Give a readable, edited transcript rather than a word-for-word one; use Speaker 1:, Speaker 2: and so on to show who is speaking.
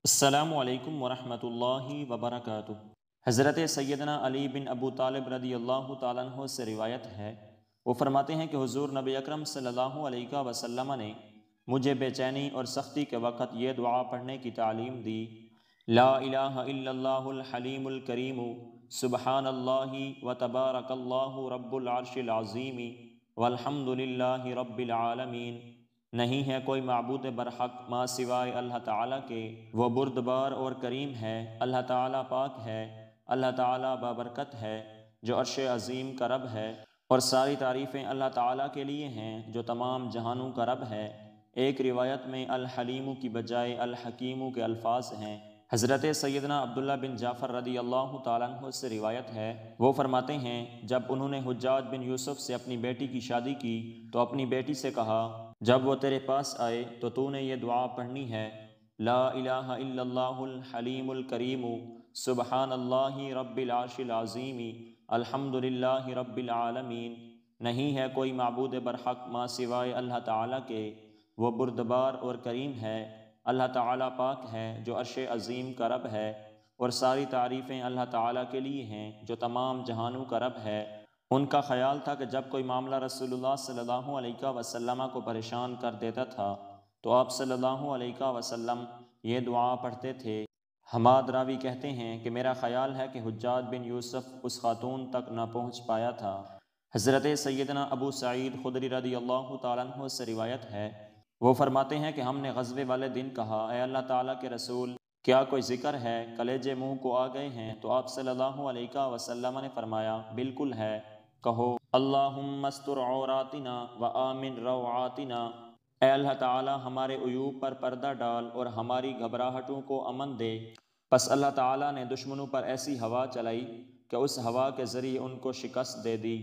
Speaker 1: السلام علیکم ورحمۃ اللہ وبرکاتہ۔ حضرت سیدنا علی بن ابو طالب رضی اللہ تعالیٰ عنہ سے روایت ہے، وہ فرماتے ہیں کہ حضور نبی اکرم صلی اللہ علیہ وسلم نے مجھے بے چینی اور سختی کے وقت یہ دعا پڑھنے کی تعلیم دی: لا الہ الا اللہ الحلیم الکریم، سبحان اللہ و تبارک اللہ رب العرش العظیم، والحمد للہ رب العالمین۔ نہیں ہے کوئی معبود برحق ماں سوائے اللہ تعالیٰ کے، وہ بردبار اور کریم ہے، اللہ تعالیٰ پاک ہے، اللہ تعالیٰ بابرکت ہے، جو عرش عظیم کا رب ہے، اور ساری تعریفیں اللہ تعالیٰ کے لیے ہیں جو تمام جہانوں کا رب ہے۔ ایک روایت میں الحلیم کی بجائے الحکیم کے الفاظ ہیں۔ حضرت سیدنا عبداللہ بن جعفر رضی اللہ تعالیٰ عنہ سے روایت ہے، وہ فرماتے ہیں جب انہوں نے حجاج بن یوسف سے اپنی بیٹی کی شادی کی تو اپنی بیٹی سے کہا، جب وہ تیرے پاس آئے تو نے یہ دعا پڑھنی ہے: لا الہ الا اللہ الحلیم الکریم، سبحان اللہ رب العرش العظیم، الحمد للہ رب العالمین۔ نہیں ہے کوئی معبود برحق ماں سوائے اللہ تعالیٰ کے، وہ بردبار اور کریم ہے، اللہ تعالیٰ پاک ہے، جو عرش عظیم کا رب ہے، اور ساری تعریفیں اللہ تعالیٰ کے لیے ہیں جو تمام جہانوں کا رب ہے۔ ان کا خیال تھا کہ جب کوئی معاملہ رسول اللہ صلی اللہ علیہ وسلم کو پریشان کر دیتا تھا تو آپ صلی اللہ علیہ وسلم یہ دعا پڑھتے تھے۔ حماد راوی کہتے ہیں کہ میرا خیال ہے کہ حجاج بن یوسف اس خاتون تک نہ پہنچ پایا تھا۔ حضرت سیدنا ابو سعید خدری رضی اللہ تعالیٰ عنہ سے روایت ہے، وہ فرماتے ہیں کہ ہم نے غزوے والے دن کہا، اے اللہ تعالیٰ کے رسول، کیا کوئی ذکر ہے؟ کلیجے منہ کو آ گئے ہیں تو آپ صلی اللہ علیہ وسلم نے فرمایا، بالکل ہے، کہو اللہم استر عوراتنا و آمن روعاتنا۔ اے اللہ تعالیٰ ہمارے عیوب پر پردہ ڈال اور ہماری گھبراہٹوں کو امن دے۔ پس اللہ تعالیٰ نے دشمنوں پر ایسی ہوا چلائی کہ اس ہوا کے ذریعے ان کو شکست دے دی۔